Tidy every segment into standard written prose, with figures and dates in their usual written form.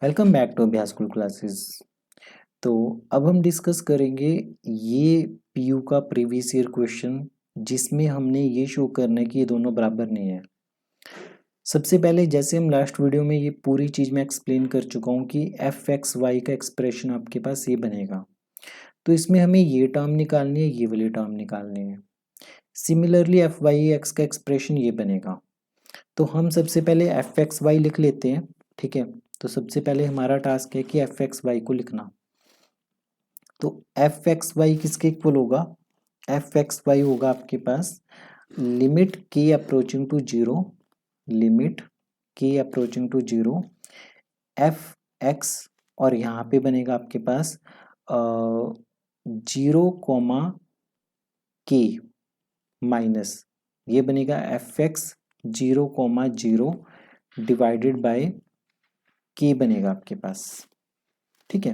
Welcome back to अभ्यास school classes. तो अब हम डिस्कस करेंगे ये पीयू का प्रीवियस ईयर क्वेश्चन जिसमें हमने ये शो करना है कि ये दोनों बराबर नहीं है। सबसे पहले जैसे हम लास्ट वीडियो में ये पूरी चीज़ मैं एक्सप्लेन कर चुका हूँ कि एफ एक्स वाई का एक्सप्रेशन आपके पास ये बनेगा। तो इसमें हमें ये टर्म निकालनी है, ये वाली टर्म निकालनी है। सिमिलरली एफ वाई एक्स का एक्सप्रेशन ये बनेगा। तो हम सबसे पहले एफ एक्स वाई लिख लेते हैं, ठीक है। तो सबसे पहले हमारा टास्क है कि एफ एक्स वाई को लिखना। तो एफ एक्स वाई किसके इक्वल होगा? एफ एक्स वाई होगा आपके पास लिमिट के अप्रोचिंग टू जीरो, लिमिट के approaching to zero F X, और यहाँ पे बनेगा आपके पास जीरो कोमा के माइनस, ये बनेगा F X zero comma zero divided by k बनेगा आपके पास, ठीक है।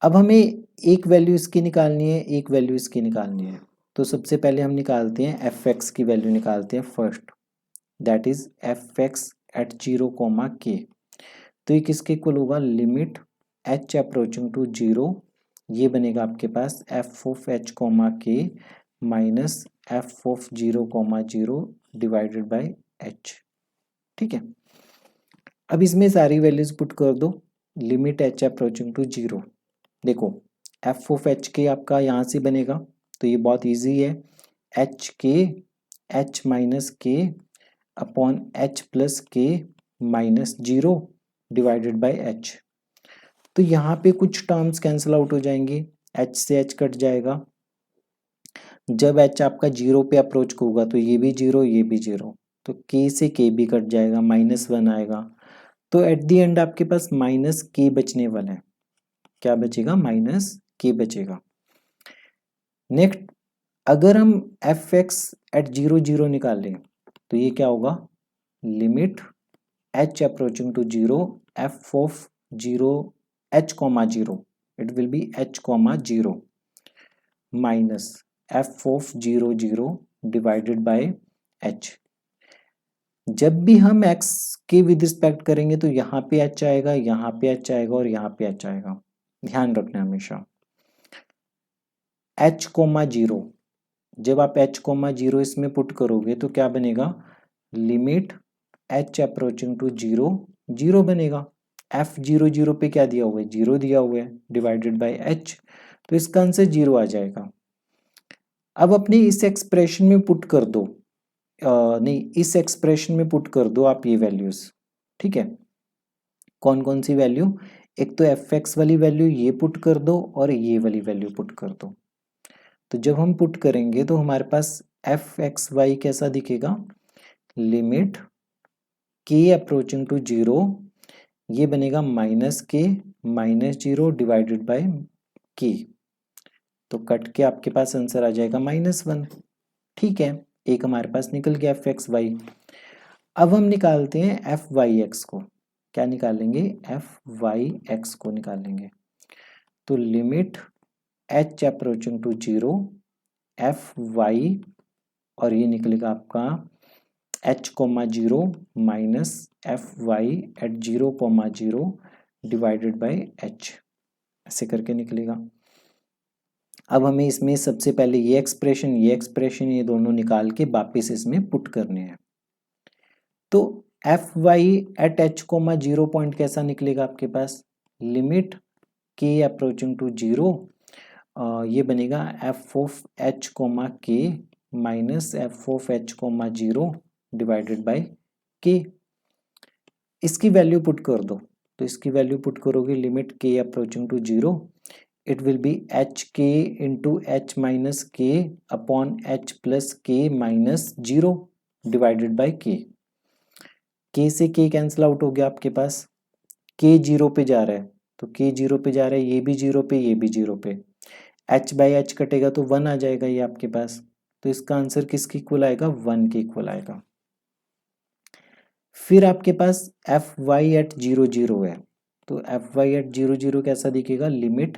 अब हमें एक वैल्यू इसकी निकालनी है, एक वैल्यू इसकी निकालनी है। तो सबसे पहले हम निकालते हैं एफ एक्स की वैल्यू निकालते हैं first, that is F X at zero comma k. तो ये किसके इक्वल होगा? Limit H approaching to zero, ये बनेगा आपके पास एफ ऑफ एच कोमा के minus F of zero comma zero divided by H, ठीक है। अब इसमें सारी वैल्यूज पुट कर दो। Limit H approaching to zero, देखो एफ ऑफ एच के आपका यहाँ से बनेगा, तो ये बहुत इजी है। एच के H minus k upon H plus k minus zero divided by H. तो यहाँ पे कुछ टर्म्स कैंसिल आउट हो जाएंगे, एच से एच कट जाएगा। जब एच आपका जीरो पे अप्रोच होगा तो ये भी जीरो, ये भी जीरो, तो के से के भी कट जाएगा, माइनस वन आएगा। तो एट द एंड आपके पास माइनस के बचने वाला है। क्या बचेगा? माइनस के बचेगा। नेक्स्ट, अगर हम F X at zero zero निकाल लें तो ये क्या होगा? Limit H approaching to zero F of zero H comma zero, it will be H comma zero minus F of zero zero divided by H. जब भी हम x के विद रिस्पेक्ट करेंगे तो यहाँ पे h आएगा, यहाँ पे h आएगा और यहाँ पे h आएगा, ध्यान रखना हमेशा। h कोमा जीरो, जब आप h कोमा जीरो इसमें पुट करोगे तो क्या बनेगा? Limit h approaching to zero, zero बनेगा। f जीरो जीरो पे क्या दिया हुआ है? जीरो दिया हुआ है, डिवाइडेड बाय h, तो इसका आंसर जीरो आ जाएगा। अब अपने इस एक्सप्रेशन में पुट कर दो, नहीं इस एक्सप्रेशन में पुट कर दो आप ये वैल्यूज, ठीक है। कौन कौन सी वैल्यू? एक तो एफ एक्स वाली वैल्यू ये पुट कर दो और ये वाली वैल्यू पुट कर दो। तो जब हम पुट करेंगे तो हमारे पास एफ एक्स वाई कैसा दिखेगा? लिमिट के अप्रोचिंग टू जीरो, ये बनेगा माइनस के माइनस जीरो डिवाइडेड बाय के, तो कट के आपके पास आंसर आ जाएगा माइनस वन, ठीक है। एक हमारे पास निकल गया एफ एक्स वाई। अब हम निकालते हैं एफ वाई एक्स को। क्या निकालेंगे? एफ वाई एक्स को निकालेंगे। तो limit H approaching to zero F Y, और ये निकलेगा आपका H comma zero minus F Y at zero comma zero divided by H, ऐसे करके निकलेगा। अब हमें इसमें सबसे पहले ये एक्सप्रेशन ये दोनों निकाल के वापिस इसमें पुट करने हैं। तो F Y at H comma zero point कैसा निकलेगा आपके पास? लिमिट के अप्रोचिंग टू जीरो, ये बनेगा एफ ऑफ एच कोमा के minus F of H comma zero divided by k. इसकी वैल्यू पुट कर दो, तो इसकी वैल्यू पुट करोगे लिमिट के approaching to zero, it will be H k into H minus k upon H plus k minus zero divided by k से के cancel out हो गया आपके पास। के जीरो पे जा रहा है तो के जीरो पे जा रहा है, ये भी जीरो पे ये भी जीरो पे, एच बाई एच कटेगा तो वन आ जाएगा ये आपके पास। तो इसका आंसर किसके इक्वल आएगा? वन के इक्वल आएगा। फिर आपके पास F Y at zero zero है, तो F Y at zero zero कैसा दिखेगा? लिमिट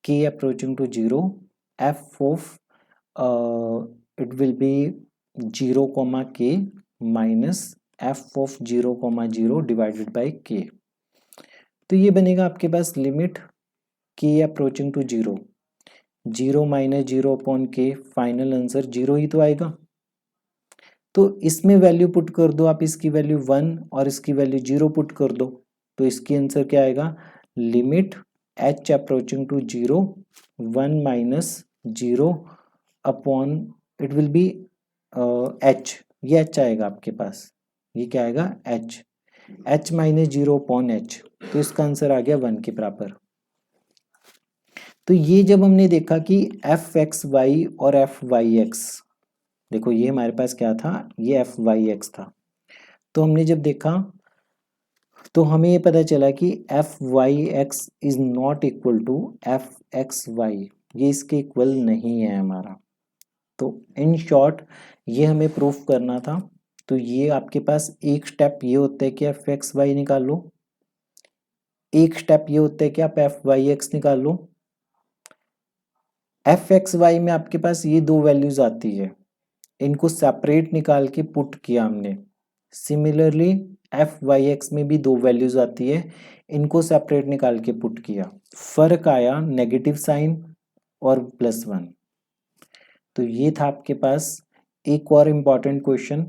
के approaching to zero F of it will be zero comma के minus F of zero comma zero divided by K. तो ये बनेगा आपके पास लिमिट के approaching to 0, 0 minus 0 upon K, final answer 0 ही तो आएगा। तो इसमें वैल्यू पुट कर दो आप, इसकी वैल्यू 1 और इसकी वैल्यू 0 पुट कर दो, तो इसकी आंसर क्या आएगा, limit h approaching to 0 1 minus 0 upon it will be h, ये h आएगा आपके पास, ये क्या आएगा h माइनस 0 अपॉन h, तो इसका आंसर आ गया 1 के बराबर। तो ये जब हमने देखा कि एफ एक्स वाई और एफ वाई एक्स, देखो ये हमारे पास क्या था, ये एफ वाई एक्स था, तो हमने जब देखा तो हमें ये पता चला कि F Y X is not equal to F X Y, ये इसके इक्वल नहीं है हमारा। तो इन शॉर्ट ये हमें प्रूफ करना था। तो ये आपके पास एक स्टेप ये होता है कि एफ एक्स वाई निकाल लो, एक स्टेप ये होता है कि आप एफ वाई एक्स निकाल लो। एफ एक्स वाई में आपके पास ये दो वैल्यूज आती है, इनको सेपरेट निकाल के पुट किया हमने। सिमिलरली एफ वाई एक्स में भी दो वैल्यूज आती है, इनको सेपरेट निकाल के पुट किया, फर्क आया नेगेटिव साइन और +1। तो ये था आपके पास एक और इम्पॉर्टेंट क्वेश्चन।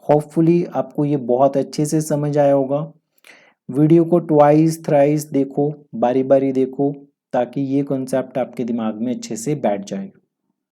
होपफुली आपको ये बहुत अच्छे से समझ आया होगा। वीडियो को ट्वाइस थ्राइस देखो, बारी बारी देखो, ताकि ये कॉन्सेप्ट आपके दिमाग में अच्छे से बैठ जाए।